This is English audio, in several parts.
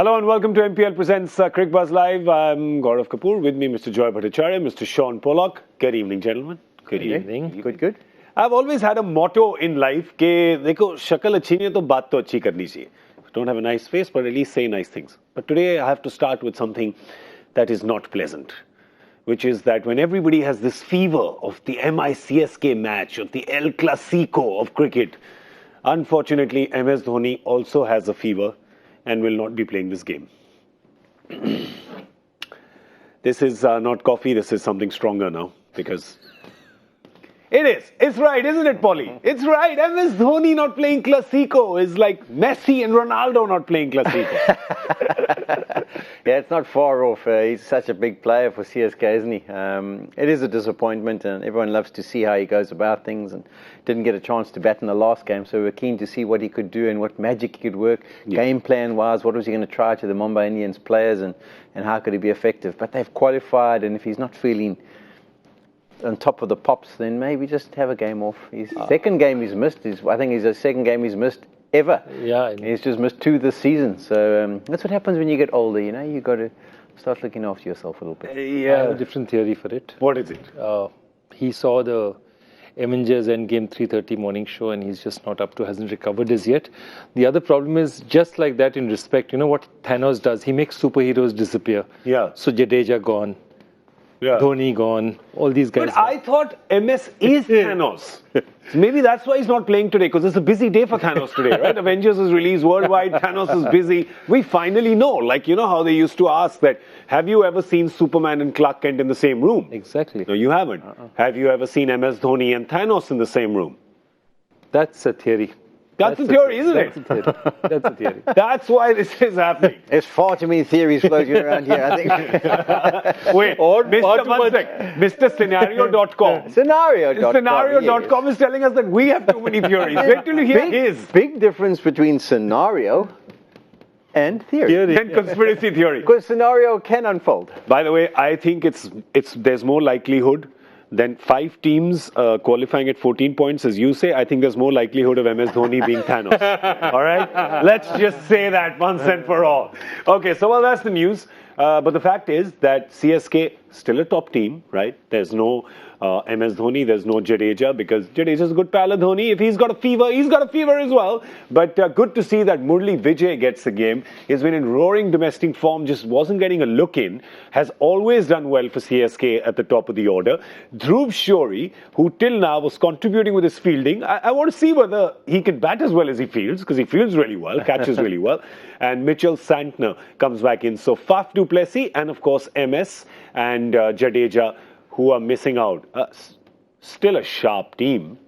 Hello and welcome to MPL Presents Cricbuzz Live. I'm Gaurav Kapur. With me, Mr. Bhattacharjya, Mr. Shaun, Pollock. Good evening, gentlemen. Good evening. Good. I've always had a motto in life कि देखो शक्ल अच्छी नहीं है तो बात तो अच्छी करनी चाहिए. Don't have a nice face, but at least say nice things. But today I have to start with something that is not pleasant, which is that when everybody has this fever of the MICSK match, of the El Clasico of cricket, unfortunately MS Dhoni also has a fever and will not be playing this game. This is not coffee, this is something stronger now, because it is. It's right, isn't it, Polly? It's right. MS Dhoni not playing Clasico is like Messi and Ronaldo not playing Clasico. Yeah, it's not far off. He's such a big player for CSK, isn't he? It is a disappointment, and everyone loves to see how he goes about things, and didn't get a chance to bat in the last game, so we're keen to see what he could do and what magic he could work. Yeah. Game plan-wise, what was he going to try to the Mumbai Indians players, and how could he be effective? But they've qualified, and if he's not feeling on top of the pops, then maybe just have a game off. His second game he's missed. I think it's the second game he's missed ever. Yeah. He's just missed 2 this season. So that's what happens when you get older, you know. You got to start looking after yourself a little bit. I have a different theory for it. What is it? He saw the Avengers Endgame 3:30 morning show and he's just not up to, hasn't recovered as yet. The other problem is, just like that in respect, you know what Thanos does? He makes superheroes disappear. Yeah. So Jadeja gone. Yeah. Dhoni gone, all these guys. But I thought MS is Thanos. So maybe that's why he's not playing today, because it's a busy day for Thanos today, right? Avengers is released worldwide, Thanos is busy. We finally know, like, you know how they used to ask that, have you ever seen Superman and Clark Kent in the same room? Exactly. No, you haven't. Have you ever seen MS Dhoni and Thanos in the same room? That's a theory. That's a theory, isn't it? That's a theory. That's why this is happening. There's far too many theories floating around here, I think. Wait, Mr. Scenario.com. Scenario.com. Scenario.com is telling us that we have too many theories. Wait till you hear his. Big difference between scenario and theory. And conspiracy theory. Because scenario can unfold. By the way, I think there's more likelihood than 5 teams qualifying at 14 points, as you say. I think there's more likelihood of MS Dhoni being Thanos. All right? Let's just say that once and for all. Okay, so well, that's the news. But the fact is that CSK still a top team, right? There's no MS Dhoni, there's no Jadeja, because Jadeja's a good pal of Dhoni. If he's got a fever, he's got a fever as well. But good to see that Murli Vijay gets the game. He's been in roaring domestic form, just wasn't getting a look in. Has always done well for CSK at the top of the order. Dhruv Shori, who till now was contributing with his fielding. I want to see whether he can bat as well as he fields, because he fields really well, catches really well. And Mitchell Santner comes back in. So Faf du Plessis and, of course, MS and Jadeja, who are missing out. Still a sharp team.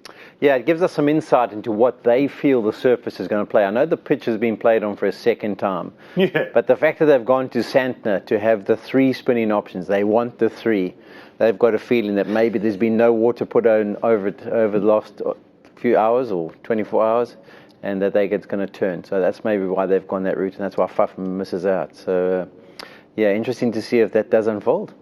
Yeah, it gives us some insight into what they feel the surface is going to play. I know the pitch has been played on for a second time. Yeah. But the fact that they've gone to Santner to have the 3 spinning options, they want the 3. They've got a feeling that maybe there's been no water put on over the last few hours or 24 hours, and that it's going to turn. So that's maybe why they've gone that route, and that's why Faf misses out. So, yeah, interesting to see if that does unfold.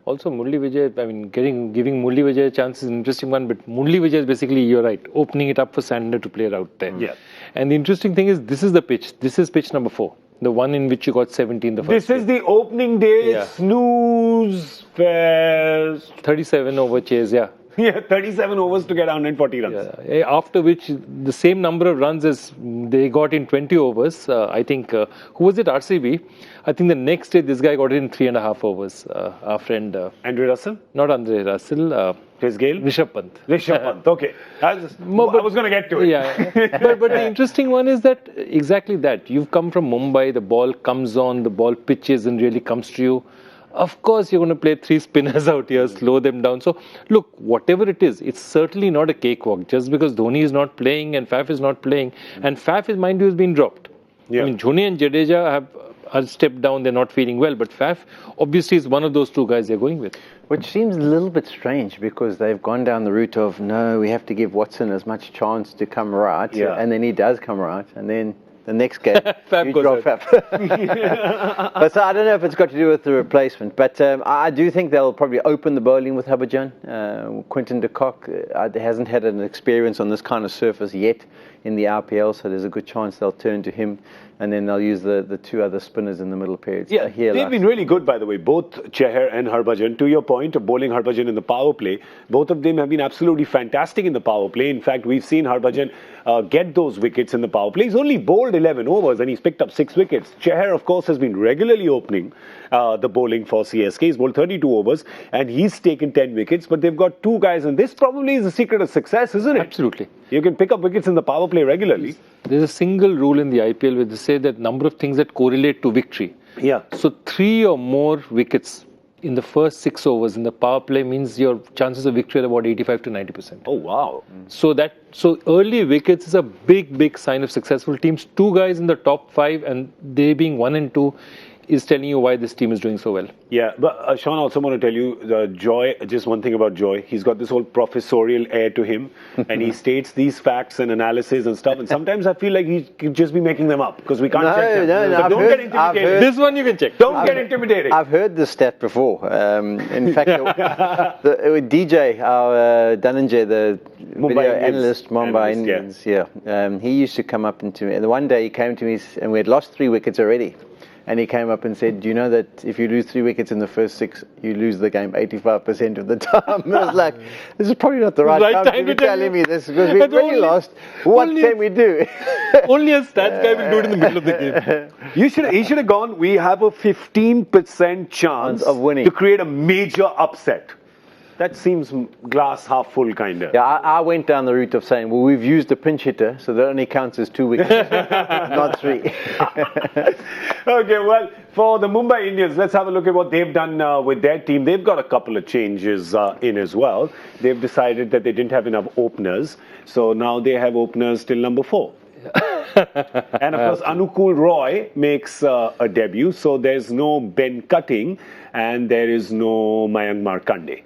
Also, Murli Vijay, I mean, giving Murli Vijay a chance is an interesting one, but Murli Vijay is basically, you're right, opening it up for Sandner to play out there. Yeah. And the interesting thing is, this is the pitch. This is pitch number 4, the one in which you got 17 the first This is the opening day snooze fest. 37 over chase, yeah. Yeah, 37 overs to get 140 runs. Yeah. After which, the same number of runs as they got in 20 overs. I think, who was it, RCB? I think the next day, this guy got it in 3.5 overs. Our friend... Andre Russell? Not Andre Russell. Chris Gale? Rishabh Pant. Rishabh Pant, okay. I was going to get to it. Yeah. but the interesting one is that, exactly that. You've come from Mumbai, the ball comes on, the ball pitches and really comes to you. Of course, you're going to play 3 spinners out here, slow them down. So, look, whatever it is, it's certainly not a cakewalk. Just because Dhoni is not playing and Faf is not playing, and Faf is, mind you, has been dropped. Yeah. I mean, Dhoni and Jadeja have stepped down, they're not feeling well, but Faf obviously is one of those 2 guys they're going with. Which seems a little bit strange, because they've gone down the route of, no, we have to give Watson as much chance to come right, and then he does come right, and then the next game, you drop Faf. But so I don't know if it's got to do with the replacement, but I do think they'll probably open the bowling with Harbhajan. Quinton de Kock hasn't had an experience on this kind of surface yet in the IPL, so there's a good chance they'll turn to him. and then they'll use the two other spinners in the middle periods. Yeah, they've been really good, by the way, both Chahar and Harbhajan. To your point of bowling Harbhajan in the power play, both of them have been absolutely fantastic in the power play. In fact, we've seen Harbhajan get those wickets in the power play. He's only bowled 11 overs and he's picked up 6 wickets. Chahar, of course, has been regularly opening the bowling for CSK. He's bowled 32 overs and he's taken 10 wickets, but they've got 2 guys, and this probably is the secret of success, isn't it? Absolutely. You can pick up wickets in the power play regularly. There's a single rule in the IPL where they say that number of things that correlate to victory. Yeah. So 3 or more wickets in the first 6 overs in the power play means your chances of victory are about 85 to 90%. Oh, wow. So early wickets is a big sign of successful teams. 2 guys in the top 5 and they being 1 and 2 is telling you why this team is doing so well. Yeah, but Shaun, I also want to tell you, Joy, just one thing about Joy, he's got this whole professorial air to him, and he states these facts and analysis and stuff, and sometimes I feel like he could just be making them up, because we can't check them. No, so don't get intimidated. This one you can check. Don't get intimidated. I've heard this stat before. In fact, DJ, our Dhananjay, the video analyst, Mumbai Indians, he used to come up to me, and one day he came to me, and we had lost 3 wickets already. And he came up and said, do you know that if you lose 3 wickets in the first 6, you lose the game 85% of the time? I was like, this is probably not the right time to be telling me this, because we've really lost. What can we do? Only a stats guy will do it in the middle of the game. He should have gone, we have a 15% chance of winning to create a major upset. That seems glass half full, kind of. Yeah, I went down the route of saying, well, we've used the pinch hitter, so that only counts as 2 wickets, not 3. Okay, well, for the Mumbai Indians, let's have a look at what they've done with their team. They've got a couple of changes in as well. They've decided that they didn't have enough openers, so now they have openers till number 4. And of course, Anukul Roy makes a debut, so there's no Ben Cutting and there is no Mayank Markande.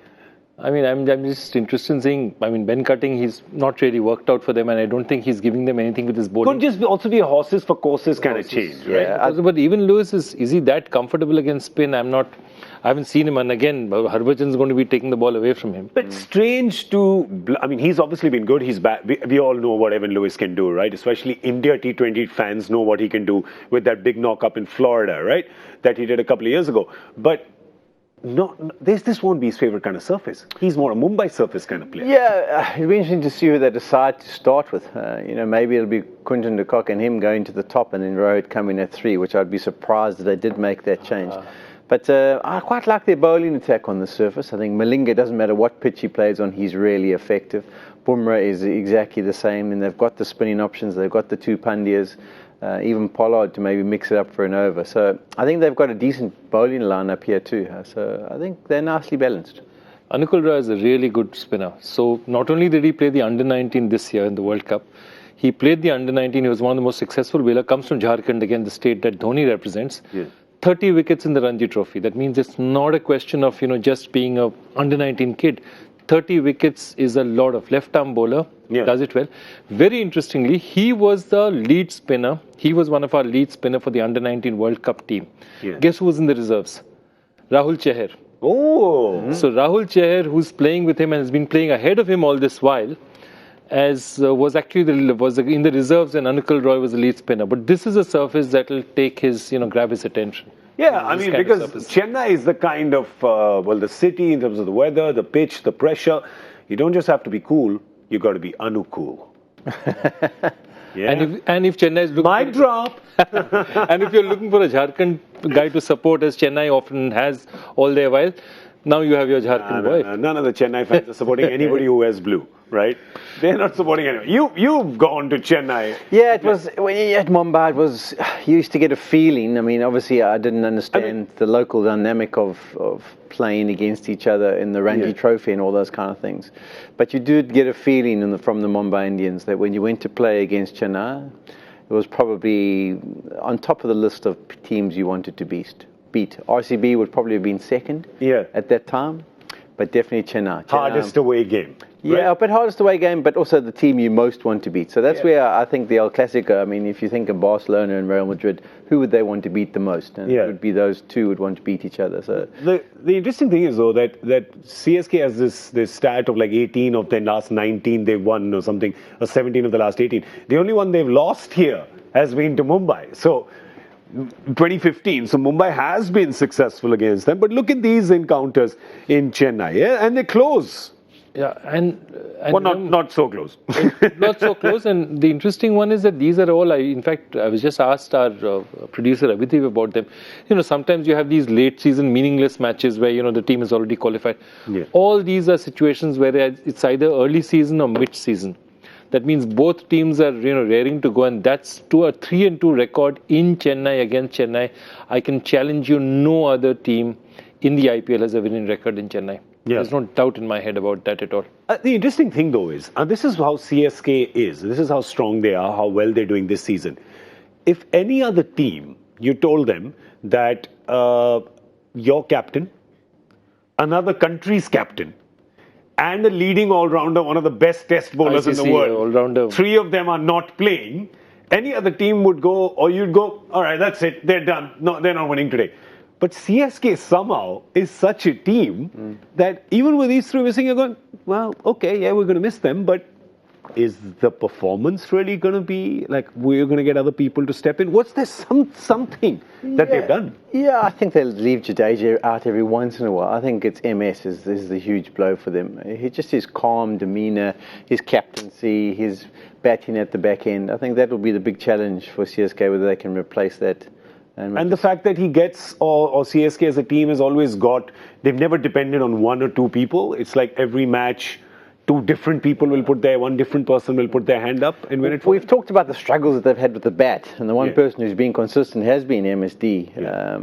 I mean, I'm just interested in seeing, Ben Cutting, he's not really worked out for them, and I don't think he's giving them anything with his bowling. Could just also be a horses for courses kind of change, right? Yeah, but even Lewis, is he that comfortable against spin? I haven't seen him, and again, Harbhajan's going to be taking the ball away from him. But strange he's obviously been good, he's bad. We all know what Evan Lewis can do, right? Especially India T20 fans know what he can do with that big knock-up in Florida, right? That he did a couple of years ago. But this won't be his favorite kind of surface. He's more a Mumbai surface kind of player. Yeah, it'll be interesting to see who they decide to start with. Maybe it'll be Quinton de Kock and him going to the top, and then Rohit coming at 3, which I'd be surprised if they did make that change. But I quite like their bowling attack on the surface. I think Malinga, doesn't matter what pitch he plays on, he's really effective. Bumrah is exactly the same, and they've got the spinning options, they've got the 2 Pandyas. Even Pollock to maybe mix it up for an over. So I think they've got a decent bowling lineup here too. So I think they're nicely balanced. Anukul Roy is a really good spinner. So not only did he play the under-19 this year in the World Cup, he played the under-19. He was one of the most successful bowlers. Comes from Jharkhand, again the state that Dhoni represents. Yeah. 30 wickets in the Ranji Trophy. That means it's not a question of just being a under-19 kid. 30 wickets is a lot of left-arm bowler. Yeah. Does it well. Very interestingly, he was the lead spinner. He was one of our lead spinner for the under-19 World Cup team. Yeah. Guess who was in the reserves? Rahul Chahar. Oh. So Rahul Chahar, who's playing with him and has been playing ahead of him all this while, was in the reserves, and Anukul Roy was the lead spinner. But this is a surface that will take his, grab his attention. Yeah, because Chennai is the kind of, the city in terms of the weather, the pitch, the pressure. You don't just have to be cool, you got to be Anukul. Yeah. And if Chennai is looking... Mic drop! And if you're looking for a Jharkhand guy to support, as Chennai often has all their while, now you have your Jharkhand boy. None of the Chennai fans are supporting anybody who wears blue, right? They're not supporting anyone. You've gone to Chennai. Yeah, it was when you're at Mumbai. You used to get a feeling. Obviously, I didn't understand the local dynamic of playing against each other in the Ranji Trophy and all those kind of things. But you did get a feeling from the Mumbai Indians that when you went to play against Chennai, it was probably on top of the list of teams you wanted to beat. RCB would probably have been second at that time, but definitely Chennai. Hardest away game. Yeah, but hardest away game, but also the team you most want to beat. So that's where I think the El Clasico, if you think of Barcelona and Real Madrid, who would they want to beat the most? And it would be those two would want to beat each other. So the interesting thing is, though, that CSK has this stat of like 18 of their last 19 they've won or something, or 17 of the last 18. The only one they've lost here has been to Mumbai. So 2015. So Mumbai has been successful against them. But look at these encounters in Chennai, yeah? And they're close. Yeah, and well, not so close. Not so close. And the interesting one is that these are all. In fact, I was just asked our producer Abhidip about them. Sometimes you have these late season meaningless matches where the team is already qualified. Yeah. All these are situations where it's either early season or mid season. That means both teams are raring to go, and that's to a 3-2 record in Chennai against Chennai. I can challenge you. No other team in the IPL has a winning record in Chennai. Yeah. There's no doubt in my head about that at all. The interesting thing, though, is this is how CSK is. This is how strong they are, how well they're doing this season. If any other team, you told them that your captain, another country's captain, and a leading all-rounder, one of the best test bowlers in the world, all-rounder. 3 of them are not playing, any other team would go, or you'd go, all right, that's it, they're done. No, they're not winning today. But CSK somehow is such a team that even with these 3 missing, you're going, well, okay, yeah, we're going to miss them, but is the performance really going to be like we're going to get other people to step in? What's there something that they've done? Yeah, I think they'll leave Jadeja out every once in a while. I think it's MS is the huge blow for them. His calm demeanour, his captaincy, his batting at the back end. I think that will be the big challenge for CSK, whether they can replace that. And the fact that he gets, or CSK as a team has always got, they've never depended on 1 or 2 people. It's like every match, 2 different people will put one different person will put their hand up and win it for We've talked about the struggles that they've had with the bat, and the one person who's been consistent has been MSD. Yeah.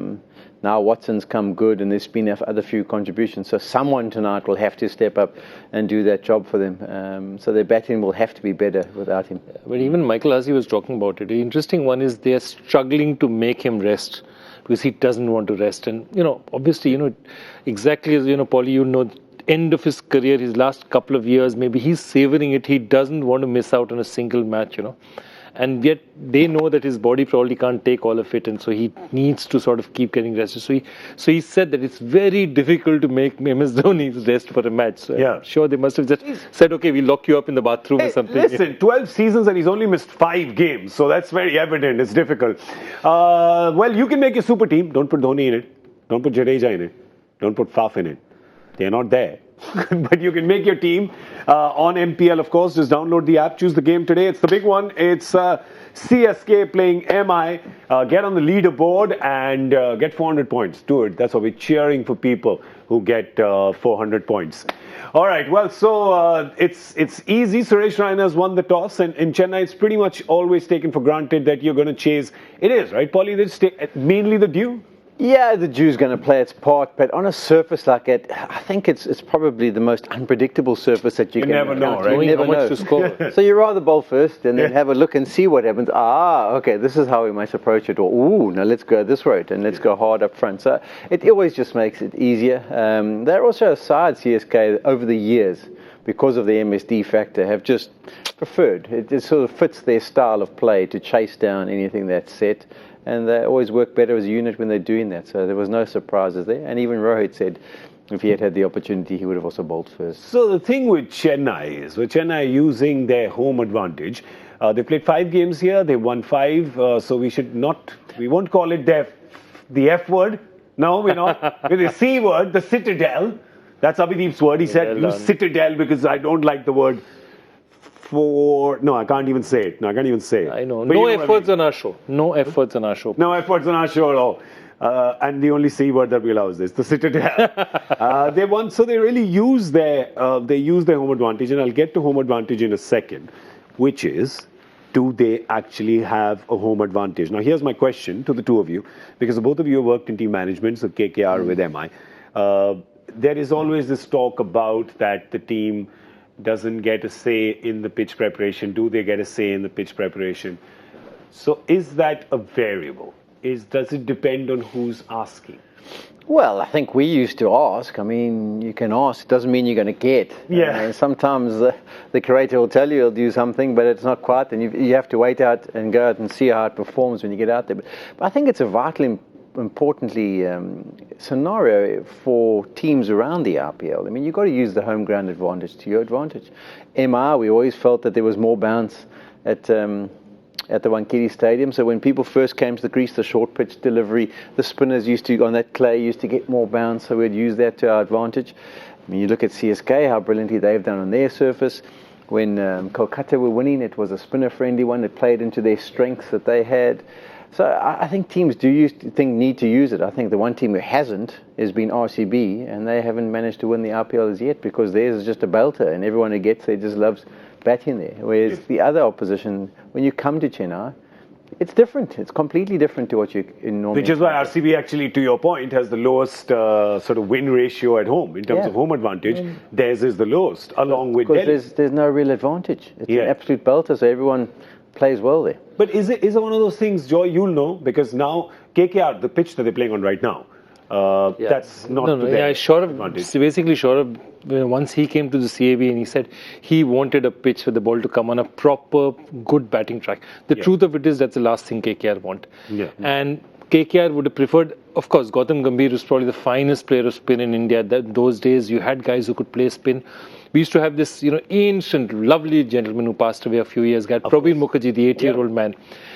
Now Watson's come good, and there's been other few contributions. So someone tonight will have to step up and do that job for them. So their batting will have to be better without him. But even Michael Hussey was talking about it. The interesting one is they're struggling to make him rest because he doesn't want to rest. And, obviously, exactly as, Paulie, end of his career, his last couple of years, maybe he's savouring it. He doesn't want to miss out on a single match, And yet they know that his body probably can't take all of it, and so he needs to sort of keep getting rested. So he said that it's very difficult to make MS Dhoni rest for a match. So I'm sure they must have just said, okay, we'll lock you up in the bathroom or something. Listen, 12 seasons and he's only missed 5 games, so that's very evident. It's difficult. Well, you can make a super team. Don't put Dhoni in it. Don't put Jadeja in it. Don't put Faf in it. They're not there. But you can make your team on MPL, of course. Just download the app, choose the game today. It's the big one. It's CSK playing MI. Get on the leaderboard and get 400 points. Do it. That's why we're cheering for people who get 400 points. All right. Well, so it's easy. Suresh Raina has won the toss. And in Chennai, it's pretty much always taken for granted that you're going to chase. It is, right, Paulie? It's mainly the dew. Yeah, the dew's going to play its part, but on a surface like it, I think it's probably the most unpredictable surface that you can never know, right? You never know. To score. So you rather bowl first and then have a look and see what happens. Okay, this is how we might approach it. Or, now let's go this route and let's go hard up front. So it always just makes it easier. They're also a side, CSK, over the years, because of the MSD factor, have just preferred. It sort of fits their style of play to chase down anything that's set. And they always work better as a unit when they're doing that. So there was no surprises there. And even Rohit said if he had the opportunity, he would have also bowled first. So the thing with Chennai is, Chennai using their home advantage, they played 5 games here. They won 5. So we won't call it the F word. No, we're not. With the C word, the Citadel. That's Abhidip's word. He said, use Citadel because I don't like the word. No, I can't even say it. I know. No efforts on our show. No efforts on our show. No efforts on our show at all. And the only C word that we allow is this, the Citadel. They won, so they really use their home advantage, and I'll get to home advantage in a second, which is, do they actually have a home advantage? Now, here's my question to the two of you, because both of you have worked in team management, so KKR with MI. There is always this talk about that the team doesn't get a say in the pitch preparation. Do they get a say in the pitch preparation? So is that a variable? Does it depend on who's asking? Well, I think we used to ask. I mean, you can ask. It doesn't mean you're going to get. Yeah. Sometimes the creator will tell you he'll do something, but it's not quite. And you have to wait out and go out and see how it performs when you get out there. But I think it's a vitally importantly scenario for teams around the IPL. I mean, you've got to use the home ground advantage to your advantage. MI, we always felt that there was more bounce at at the Wankhede Stadium. So when people first came to the crease, the short pitch delivery, the spinners used to, on that clay, used to get more bounce, so we'd use that to our advantage. I mean, you look at CSK, how brilliantly they've done on their surface. When Kolkata were winning, it was a spinner-friendly one that played into their strengths that they had. So I think teams need to use it. I think the one team who hasn't has been RCB, and they haven't managed to win the IPL as yet because theirs is just a belter, and everyone who gets there just loves batting there. Whereas the other opposition, when you come to Chennai, it's different. It's completely different to what you normally. Which is why RCB actually, to your point, has the lowest sort of win ratio at home in terms of home advantage. Theirs is the lowest, along with Delhi. Because there's no real advantage. It's an absolute belter, so everyone plays well there. But is it one of those things, Joy, you'll know, because now KKR, the pitch that they're playing on right now, that's not to their advantage. Basically, Saurabh, once he came to the CAB and he said he wanted a pitch for the ball to come on a proper, good batting track. The truth of it is that's the last thing KKR want. And KKR would have preferred, of course, Gautam Gambhir was probably the finest player of spin in India. Those days, you had guys who could play spin. We used to have this, ancient, lovely gentleman who passed away a few years ago, Praveen Mukherjee, the 80-year-old man.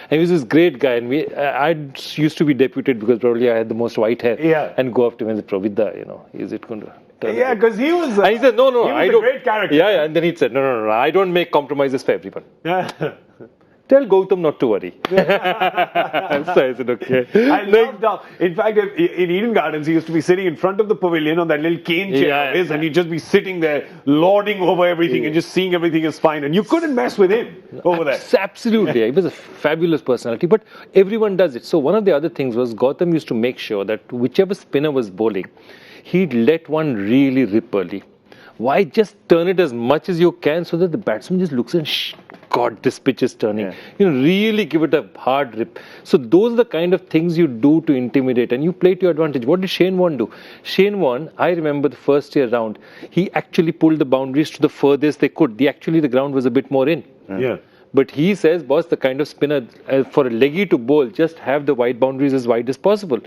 And he was this great guy. And I used to be deputed because probably I had the most white hair. And go up to him and say, Pravida, is it going to... because he was... and he said, no, I don't... a great character. And then he said, no, I don't make compromises for everyone. Tell Gautam not to worry. So I said, okay. I loved how, in fact, in Eden Gardens, he used to be sitting in front of the pavilion on that little cane chair and he'd just be sitting there, lording over everything and just seeing everything is fine. And you couldn't mess with him over there. Absolutely. He was a fabulous personality, but everyone does it. So one of the other things was Gautam used to make sure that whichever spinner was bowling, he'd let one really rip early. Why just turn it as much as you can so that the batsman just looks and God, this pitch is turning. Really give it a hard rip. So those are the kind of things you do to intimidate and you play to your advantage. What did Shane Warne do? Shane Warne, I remember the first year round, he actually pulled the boundaries to the furthest they could. The ground was a bit more in. But he says, boss, the kind of spinner, for a leggy to bowl, just have the wide boundaries as wide as possible.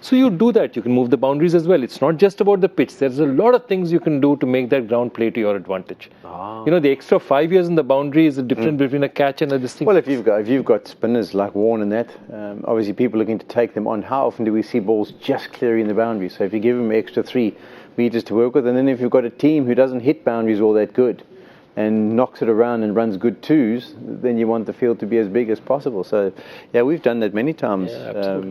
So you do that. You can move the boundaries as well. It's not just about the pitch. There's a lot of things you can do to make that ground play to your advantage. The extra 5 years in the boundary is the difference between a catch and a distinct. Well, if you've got spinners like Warne and that, obviously people looking to take them on, how often do we see balls just clearing the boundary? So if you give them extra 3 meters to work with, and then if you've got a team who doesn't hit boundaries all that good, and knocks it around and runs good twos, then you want the field to be as big as possible. So, we've done that many times.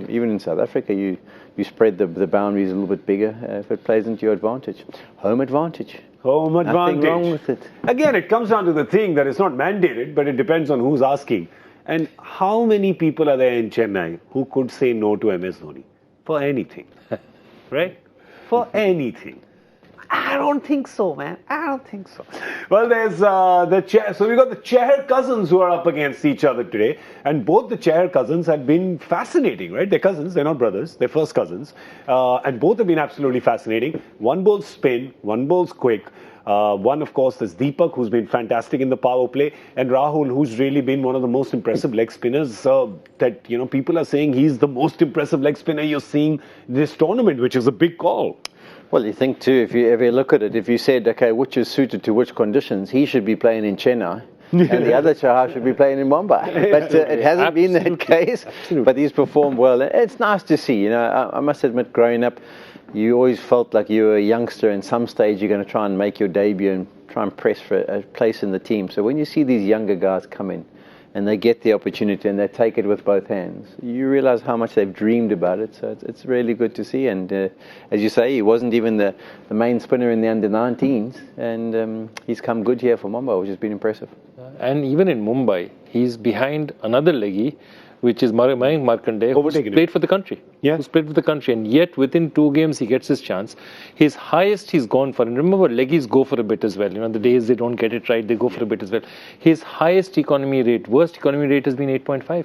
Even in South Africa, you spread the boundaries a little bit bigger if it plays into your advantage. Home advantage. Nothing wrong with it. Again, it comes down to the thing that it's not mandated, but it depends on who's asking. And how many people are there in Chennai who could say no to MS Dhoni? For anything. Right? For anything. I don't think so, man. I don't think so. Well, there's so we got the Chahar cousins who are up against each other today, and both the Chahar cousins have been fascinating, right? They're cousins, they're not brothers, they're first cousins, and both have been absolutely fascinating. One bowls spin, one bowls quick. One, of course, is Deepak, who's been fantastic in the power play, and Rahul, who's really been one of the most impressive leg spinners that, people are saying he's the most impressive leg spinner you're seeing this tournament, which is a big call. Well, you think too, if you ever look at it, if you said, okay, which is suited to which conditions, he should be playing in Chennai and the other Chahar should be playing in Mumbai. But it hasn't been that case, but he's performed well. And it's nice to see, I must admit, growing up, you always felt like you were a youngster and some stage you're going to try and make your debut and try and press for a place in the team. So when you see these younger guys come in, and they get the opportunity and they take it with both hands, you realize how much they've dreamed about it. So it's really good to see. And as you say, he wasn't even the main spinner in the under-19s, and he's come good here for Mumbai, which has been impressive. And even in Mumbai, he's behind another leggy, which is Mayank Markanday, who's played for the country. Who's played for the country. And yet, within 2 games, he gets his chance. His highest he's gone for, and remember, leggies go for a bit as well. The days they don't get it right, they go for a bit as well. His highest economy rate, worst economy rate has been 8.5.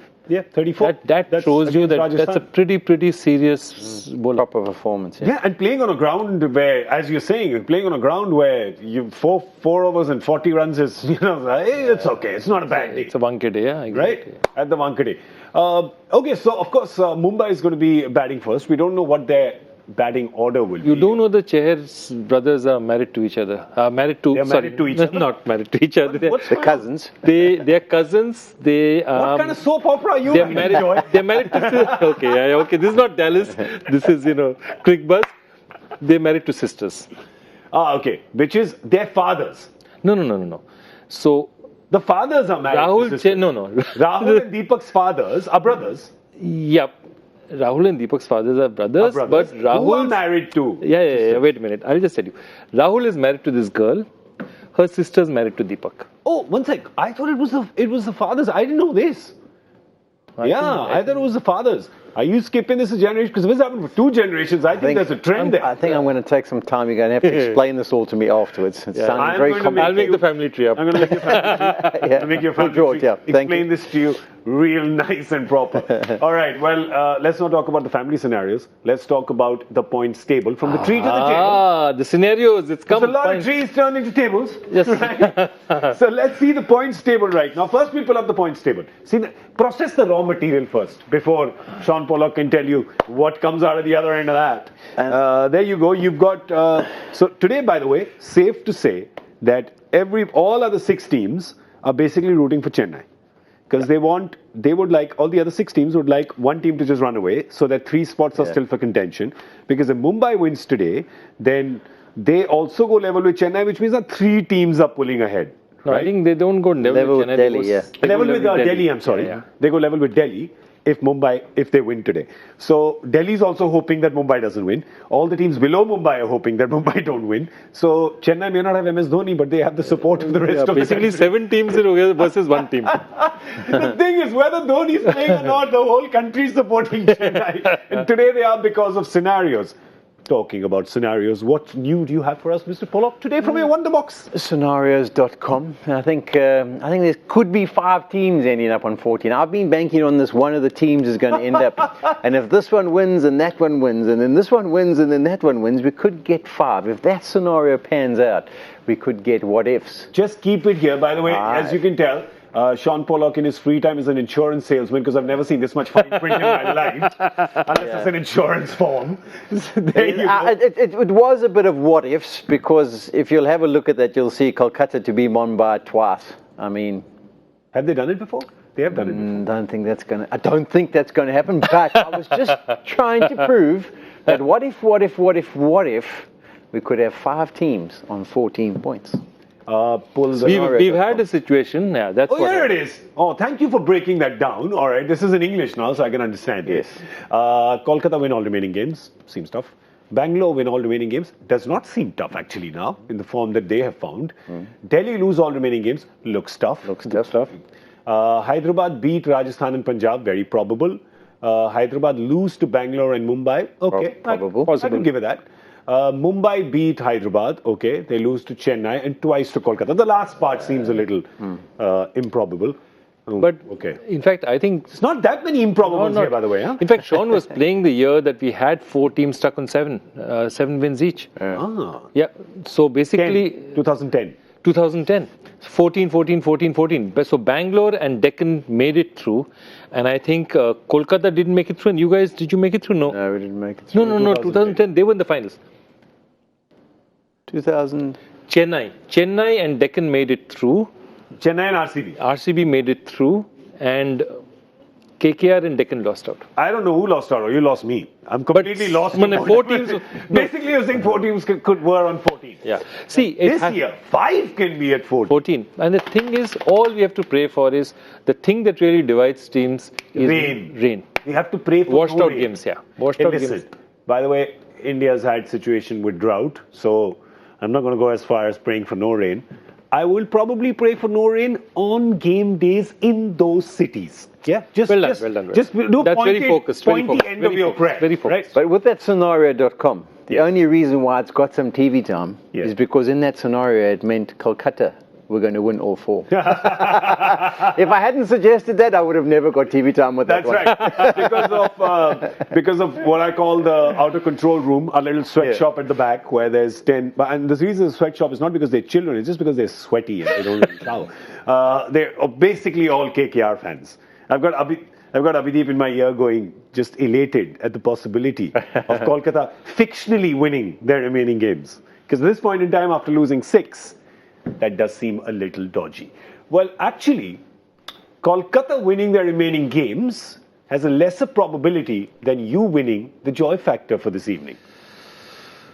34. That shows you that that's a pretty serious bowler. Proper performance. And playing on a ground where, as you're saying, playing on a ground where you 4 overs and 40 runs is, it's okay. It's not a bad day. It's a Wankhede, exactly. Right? At the Wankhede. Okay, so of course Mumbai is going to be batting first. We don't know what their batting order will be. You don't know the Cheher's brothers are married to each other. They're married to each other? Not married to each other. What's The cousins. They're cousins. What kind of soap opera are you They're enjoying? married. They're married to. Okay. This is not Dallas. This is Cricbuzz. They're married to sisters. Okay. Which is their fathers. No. So The fathers are married. Rahul, to sisters. no. Rahul and Deepak's fathers are brothers. Yep. Rahul and Deepak's fathers are brothers, but Who are Rahul. married to. Yeah. Wait a minute. I'll just tell you. Rahul is married to this girl. Her sister's married to Deepak. Oh, one sec. I thought it was the fathers. I didn't know this. I thought it was the fathers. Are you skipping this a generation? Because this happened for 2 generations. I think there's a trend there. I think I'm going to take some time. You're going to have to explain this all to me afterwards. It sounded I'm very going to complex. I'll make the family tree up. I'm going to make your family tree. Yeah. Make your family George, tree. yeah. Thank Explain you. this to you real nice and proper. All right. Well, let's not talk about the family scenarios. Let's talk about the points table from the tree to the table. The scenarios. It's come. So a lot fine. of trees turn into tables. Yes. Right? So let's see the points table right now. First, we'll pull up the points table. Process the raw material first before Shaun Pollock can tell you what comes out of the other end of that. There you go. You've got. So today, by the way, safe to say that all other 6 teams are basically rooting for Chennai. Because all the other 6 teams would like one team to just run away so that 3 spots are still for contention. Because if Mumbai wins today, then they also go level with Chennai, which means that 3 teams are pulling ahead. No, I think they don't go Level with Chennai, Delhi, they go yeah. Level with Delhi, I'm sorry. Yeah. They go level with Delhi if they win today. So Delhi's also hoping that Mumbai doesn't win. All the teams below Mumbai are hoping that Mumbai don't win. So Chennai may not have MS Dhoni, but they have the support of the rest of the basically country. 7 teams versus 1 team. The thing is, whether Dhoni's playing or not, the whole country is supporting Chennai. And today they are because of scenarios. Talking about scenarios, what new do you have for us, Mr. Pollock, today from your wonder box? Scenarios.com. I think there could be 5 teams ending up on 14. I've been banking on this. One of the teams is going to end up. And if this one wins and that one wins and then this one wins and then that one wins, we could get 5. If that scenario pans out, we could get what ifs. Just keep it here. By the way, as you can tell, Shaun Pollock in his free time is an insurance salesman because I've never seen this much fine print in my life, unless it's an insurance form. There you go. It was a bit of what ifs because if you'll have a look at that, you'll see Kolkata to be Mumbai twice. I mean, Have they done it before? They have done it before. I don't think that's going to happen. But I was just trying to prove that what if we could have 5 teams on 14 points. We've had a situation. Yeah, that's what Here it is. Oh, thank you for breaking that down. All right, this is in English now, so I can understand it. Yes. Kolkata win all remaining games. Seems tough. Bangalore win all remaining games. Does not seem tough actually now in the form that they have found. Delhi lose all remaining games. Looks tough. Hyderabad beat Rajasthan and Punjab. Very probable. Hyderabad lose to Bangalore and Mumbai. Okay, Probable. I can give it that. Mumbai beat Hyderabad. Okay, they lose to Chennai and twice to Kolkata. The last part seems a little improbable. But okay, in fact, I think it's not that many improbables here, by the way. Huh? In fact, Shaun was playing the year that we had 4 teams stuck on 7 wins each. Yeah. So basically, 2010. 2010. 14. So Bangalore and Deccan made it through, and I think Kolkata didn't make it through. And you guys, did you make it through? No. No, we didn't make it through. No. 2010. They were in the finals. 2000. Chennai and Deccan made it through. Chennai and RCB. RCB made it through, and KKR and Deccan lost out. I don't know who lost out, or you lost me. I'm completely lost. Man, 4 teams. Basically, you're saying 4 teams were on 14. Yeah. See, This year, 5 can be at 14. And the thing is, all we have to pray for is the thing that really divides teams is rain. We have to pray for Washed no out rain. games, yeah. Washed Hey, out listen, games. by the way, India's had situation with drought, so I'm not going to go as far as praying for no rain. I will probably pray for no rain on game days in those cities. Yeah, Well done. Just do That's pointy, very focused. pointy end of your prayer. Very focused. Right? But with that scenario.com, the only reason why it's got some TV time Yes. is because in that scenario it meant Kolkata were going to win all 4. If I hadn't suggested that, I would have never got TV time with that That's one. right. because of what I call the outer control room, a little sweatshop at the back where there's 10. And the reason the sweatshop is not because they're children, it's just because they're sweaty and they don't really shower. They're basically all KKR fans. I've got I've got Abhideep in my ear going, just elated at the possibility of Kolkata fictionally winning their remaining games. Because at this point in time, after losing 6, that does seem a little dodgy. Well, actually, Kolkata winning their remaining games has a lesser probability than you winning the joy factor for this evening.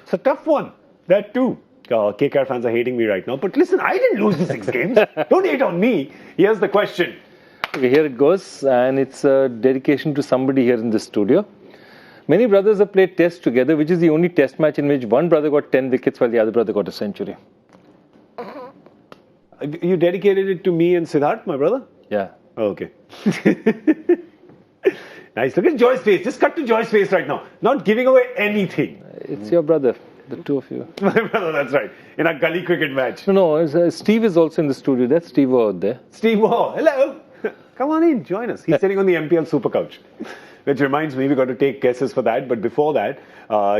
It's a tough one. That too. KKR fans are hating me right now. But listen, I didn't lose the 6 games. Don't hate on me. Here's the question. Okay, here it goes, and it's a dedication to somebody here in the studio. Many brothers have played tests together, which is the only test match in which one brother got 10 wickets while the other brother got a century. You dedicated it to me and Siddharth, my brother? Yeah. Oh, okay. Nice. Look at Joy's face. Just cut to Joy's face right now. Not giving away anything. It's your brother, the two of you. My brother, that's right. In a gully cricket match. No, Steve is also in the studio. That's Steve out there. Steve, oh, hello. Come on in, join us. He's sitting on the MPL Super Couch. Which reminds me, we've got to take guesses for that. But before that,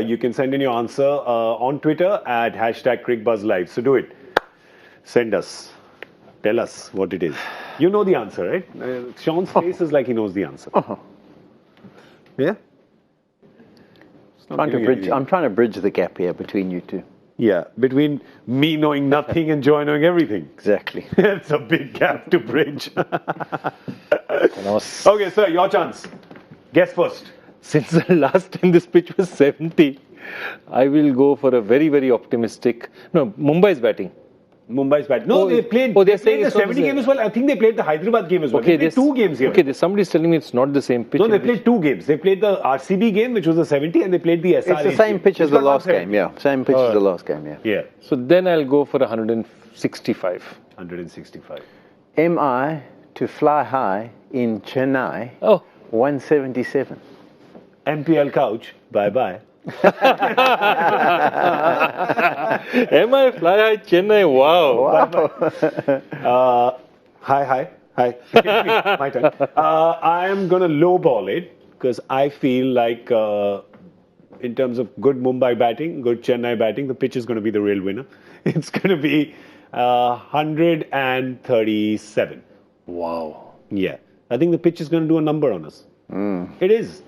you can send in your answer on Twitter at #CricBuzzLive. So do it. Send us. Tell us what it is. You know the answer, right? Shaun's face is like he knows the answer. Yeah? I'm trying to bridge the gap here between you two. Yeah, between me knowing nothing and Joy knowing everything. Exactly. It's a big gap to bridge. Okay, sir, your chance. Guess first. Since the last time this pitch was 70, I will go for a very, very optimistic. No, Mumbai's batting. Mumbai's bat. No, they played. Oh, they're they saying played the 70 game as well. I think they played the Hyderabad game as well. Okay, they played 2 games here. Okay, somebody's telling me it's not the same pitch. No, they played 2 games. They played the RCB game, which was the 70, and they played the SRH. It's the same pitch as the last game, yeah. Same pitch as the last game, yeah. Yeah. So then I'll go for 165. 165. Am I to fly high in Chennai? Oh. 177. MPL couch. Bye-bye. Am I fly high Chennai? Wow. Hi. My turn. I am going to lowball it because I feel like in terms of good Mumbai batting, good Chennai batting, the pitch is going to be the real winner. It's going to be 137. Wow. Yeah. I think the pitch is going to do a number on us. It is.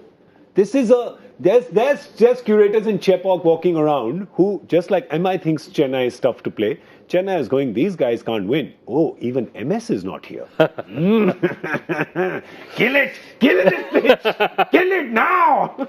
This is there's just curators in Chepauk walking around who, just like MI thinks Chennai is tough to play, Chennai is going, these guys can't win. Oh, even MS is not here. Kill it this pitch. Kill it now. All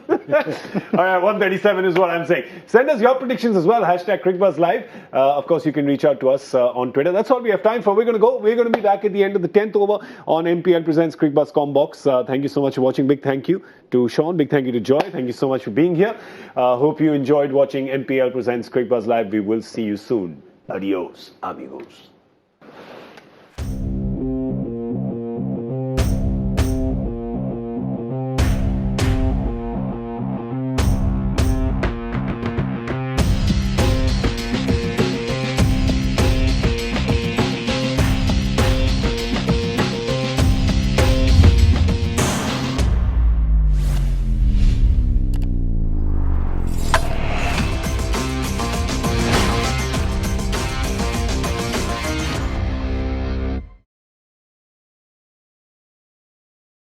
right, 137 is what I'm saying. Send us your predictions as well. #CricBuzzLive. Of course, you can reach out to us on Twitter. That's all we have time for. We're going to go. We're going to be back at the end of the 10th over on MPL Presents Cricbuzz Combox. Thank you so much for watching. Big thank you to Shaun. Big thank you to Joy. Thank you so much for being here. Hope you enjoyed watching MPL Presents Cricbuzz Live. We will see you soon. Adios, amigos.